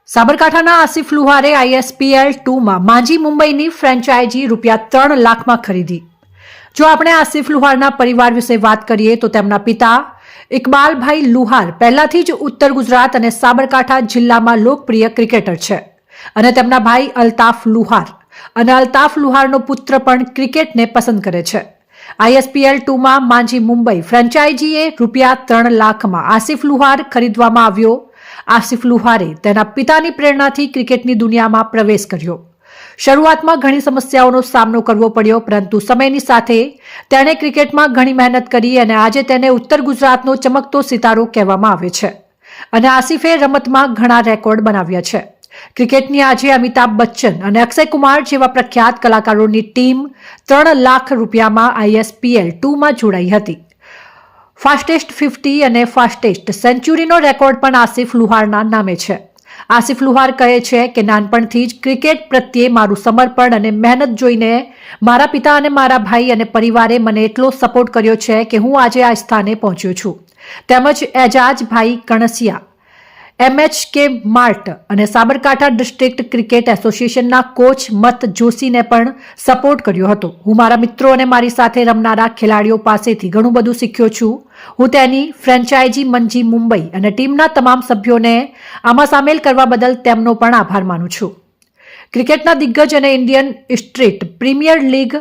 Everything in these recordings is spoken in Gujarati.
સાબરકાંઠાના આસિફ લુહારે ISPL 2માં માંજી મુંબઈની ફ્રેન્ચાઇઝી ₹3 લાખમાં ખરીદી। જો આપણે આસિફ લુહારના પરિવાર વિશે વાત કરીએ તો તેમના પિતા ઇકબાલભાઈ લુહાર પહેલાથી જ ઉત્તર ગુજરાત અને સાબરકાંઠા જિલ્લામાં લોકપ્રિય ક્રિકેટર છે અને તેમના ભાઈ અલ્તાફ લુહાર અને અલ્તાફ લુહારનો પુત્ર પણ ક્રિકેટને પસંદ કરે છે। ISPL 2માં માંજી મુંબઈ ફ્રેન્ચાઇઝીએ ₹3 લાખમાં આસિફ લુહાર ખરીદવામાં આવ્યો। આસિફ લુહારે તેના પિતાની પ્રેરણાથી ક્રિકેટની દુનિયામાં પ્રવેશ કર્યો। શરૂઆતમાં ઘણી સમસ્યાઓનો સામનો કરવો પડ્યો, પરંતુ સમયની સાથે તેણે ક્રિકેટમાં ઘણી મહેનત કરી અને આજે તેને ઉત્તર ગુજરાતનો ચમકતો સિતારો કહેવામાં આવે છે અને આસિફે રમતમાં ઘણા રેકોર્ડ બનાવ્યા છે। ક્રિકેટની આજે અમિતાભ બચ્ચન અને અક્ષય કુમાર જેવા પ્રખ્યાત કલાકારોની ટીમ ₹3 લાખ ISPL 2માં જોડાઈ હતી। ફાસ્ટેસ્ટ 50 અને ફાસ્ટેસ્ટ સેન્ચુરીનો રેકોર્ડ પણ આસિફ લુહારના નામે છે। આસિફ લુહાર કહે છે કે નાનપણથી જ ક્રિકેટ પ્રત્યે મારું સમર્પણ અને મહેનત જોઈને મારા પિતા અને મારા ભાઈ અને પરિવારે મને એટલો સપોર્ટ કર્યો છે કે હું આજે આ સ્થાને પહોંચ્યો છું। તેમજ એજાજભાઈ કણસિયા, MHK માર્ટ અને સાબરકાંઠા ડિસ્ટ્રિક્ટ ક્રિકેટ એસોસિએશનના કોચ મત જોશીને પણ સપોર્ટ કર્યો હતો। હું મારા મિત્રો અને મારી સાથે રમનારા ખેલાડીઓ પાસેથી ઘણું બધું શીખ્યો છું। હું તેની ફ્રેન્ચાઇઝી મંજી મુંબઈ અને ટીમના તમામ સભ્યોને આમાં સામેલ કરવા બદલ તેમનો પણ આભાર માનું છું। ક્રિકેટના દિગ્ગજ અને Indian street premier league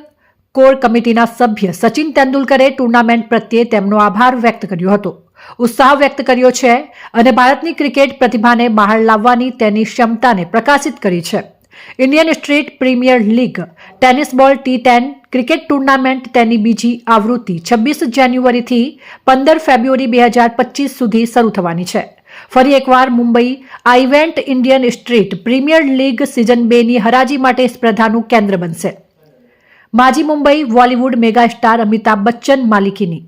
core કમિટીના સભ્ય સચિન તેંડુલકરે ટુર્નામેન્ટ પ્રત્યે તેમનો આભાર વ્યક્ત કર્યો હતો, ઉત્સાહ વ્યક્ત કર્યો છે અને ભારતની ક્રિકેટ પ્રતિભાને બહાર લાવવાની તેની ક્ષમતાને પ્રકાશિત કરી છે। Indian street premier league tennis બોલ T10 ક્રિકેટ ટુર્નામેન્ટ તેની બીજી આવૃત્તિ 26 જાન્યુઆરીથી 15 ફેબ્રુઆરી 2025 સુધી શરૂ થવાની છે। ફરી એકવાર મુંબઈ આ event Indian street premier league season 2ની હરાજી માટે સ્પર્ધાનું કેન્દ્ર બનશે। માજી મુંબઈ બોલિવૂડ મેગાસ્ટાર અમિતાભ બચ્ચન માલિકીની,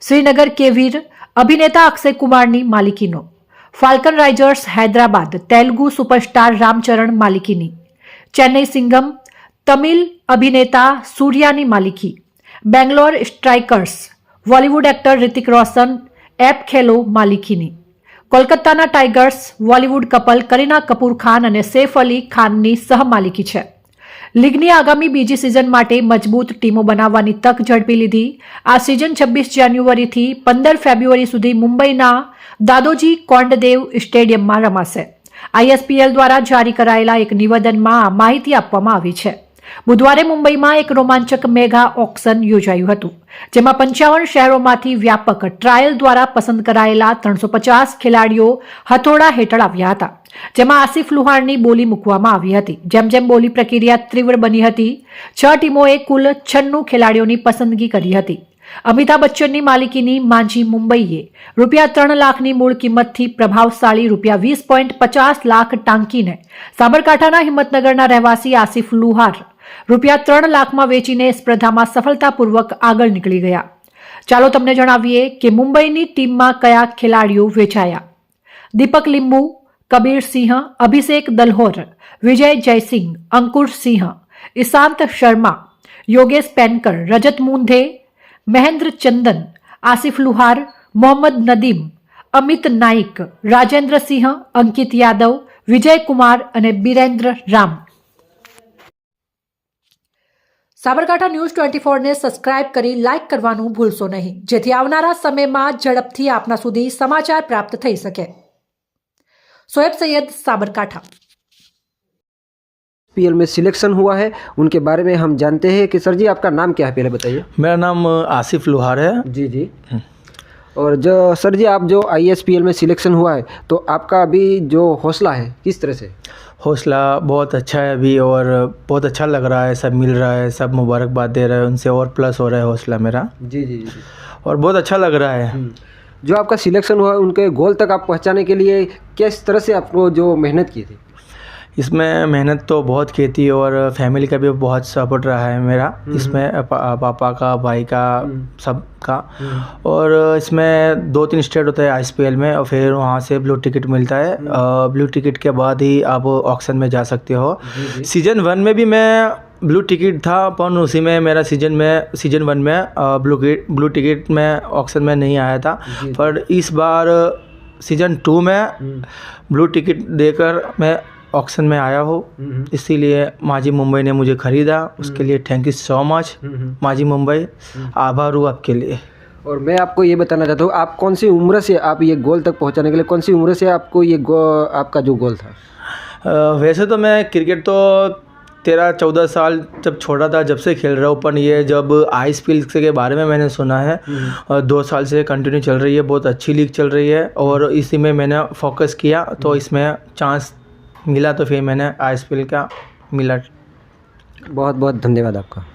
શ્રીનગર કેવીર અભિનેતા અક્ષય કુમારની માલિકીનો, falcon risers Hyderabad Telugu superstar Ramcharan માલિકીની, ચેન્નઈ સિંઘમ તમિલ અભિનેતા સૂર્યાની માલિકી, બેંગ્લોર સ્ટ્રાઇકર્સ બોલિવૂડ એક્ટર રિતિક રોશન એપ ખેલો માલિકીની, કોલકાતાના ટાઇગર્સ બોલિવૂડ કપલ કરીના કપૂર ખાન અને સૈફ અલી ખાનની સહમાલિકી છે। લીગની આગામી બીજી સિઝન માટે મજબૂત ટીમો બનાવવાની તક ઝડપી લીધી। આ સિઝન 26 જાન્યુઆરીથી 15 ફેબ્રુઆરી સુધી મુંબઈના દાદોજી કોંડદેવ સ્ટેડિયમમાં રમાશે। ISPL દ્વારા જારી કરાયેલા એક નિવેદનમાં આ માહિતી આપવામાં આવી છે। બુધવારે મુંબઈમાં એક રોમાંચક મેગા ઓક્શન યોજાયું હતું, જેમાં 55 શહેરોમાંથી વ્યાપક ટ્રાયલ દ્વારા પસંદ કરાયેલા 350 ખેલાડીઓ હથોડા હેઠળ આવ્યા હતા, જેમાં આસિફ લુહારની બોલી મૂકવામાં આવી હતી। જેમ જેમ બોલી પ્રક્રિયા તીવ્ર બની હતી, 6 ટીમોએ કુલ 96 ખેલાડીઓની પસંદગી કરી હતી। અમિતાભ બચ્ચનની માલિકીની માંજી મુંબઈએ ₹3 લાખની મૂળ કિંમતથી પ્રભાવશાળી ₹20.50 લાખ ટાંકીને સાબરકાંઠાના હિંમતનગરના રહેવાસી આસિફ લુહાર ₹3 લાખમાં વેચીને સ્પર્ધામાં સફળતાપૂર્વક આગળ નીકળી ગયા। ચાલો તમને જણાવીએ કે મુંબઈની ટીમમાં કયા ખેલાડીઓ વેચાયા। દીપક લિંબુ, કબીર સિંહ, અભિષેક દલહોર, વિજય જયસિંહ, અંકુર સિંહ, ઈશાંત શર્મા, યોગેશ પેનકર, રજત મુંધે, મહેન્દ્ર ચંદન, આસિફ લુહાર, મોહમ્મદ નદીમ, અમિત નાઇક, રાજેન્દ્ર સિંહ, અંકિત યાદવ, વિજય કુમાર અને બિરેન્દ્ર રામ। સાબરકાંઠા ન્યૂઝ 24 ને સબસ્ક્રાઇબ કરી લાઇક કરવાનું ભૂલશો નહીં, જેથી આવનારા સમયમાં ઝડપથી આપના સુધી સમાચાર પ્રાપ્ત થઈ શકે। शोएब सैयद, साबरकांठा। ISPL में सिलेक्शन हुआ है, उनके बारे में हम जानते हैं कि सर जी आपका नाम क्या है, पहले बताइए। मेरा नाम आसिफ लुहार है। जी जी। और जो सर जी आप जो ISPL में सिलेक्शन हुआ है, तो आपका अभी जो हौसला है किस तरह से? हौसला बहुत अच्छा है अभी, और बहुत अच्छा लग रहा है, सब मिल रहा है, सब मुबारकबाद दे रहे हैं, उनसे और प्लस हो रहा है हौसला मेरा। जी जी जी। और बहुत अच्छा लग रहा है। जो आपका सिलेक्शन हुआ उनके गोल तक आप पहुंचाने के लिए किस तरह से आपको जो मेहनत की थी? इसमें मेहनत तो बहुत की थी, और फैमिली का भी बहुत सपोर्ट रहा है मेरा इसमें, पापा का, भाई का, सब का। और इसमें 2-3 स्टेट होता है ISPL में, और फिर वहाँ से ब्लू टिकट मिलता है। ब्लू टिकट के बाद ही आप ऑक्शन में जा सकते हो। सीजन 1 में भी मैं ब्लू टिकट था, पर उसी में मेरा सीजन 1 में ब्लू टिकट में ऑक्शन में नहीं आया था। पर इस बार सीज़न 2 में ब्लू टिकट देकर मैं ऑक्शन में आया हूँ, इसीलिए माजी मुंबई ने मुझे ख़रीदा। उसके लिए थैंक यू सो मच माजी मुंबई, आभार हूँ आपके लिए। और मैं आपको ये बताना चाहता हूँ, आप कौन सी उम्र से आप ये गोल तक पहुँचाने के लिए, कौन सी उम्र से आपको ये आपका जो गोल था? वैसे तो मैं क्रिकेट तो 13-14 साल जब छोटा था जब से खेल रहा हूँ, पर ये जब ISPL के बारे में मैंने सुना है और 2 साल से कंटिन्यू चल रही है, बहुत अच्छी लीग चल रही है और इसी में मैंने फोकस किया तो इसमें चांस मिला, तो फिर मैंने ISPL का मिला। बहुत बहुत धन्यवाद आपका।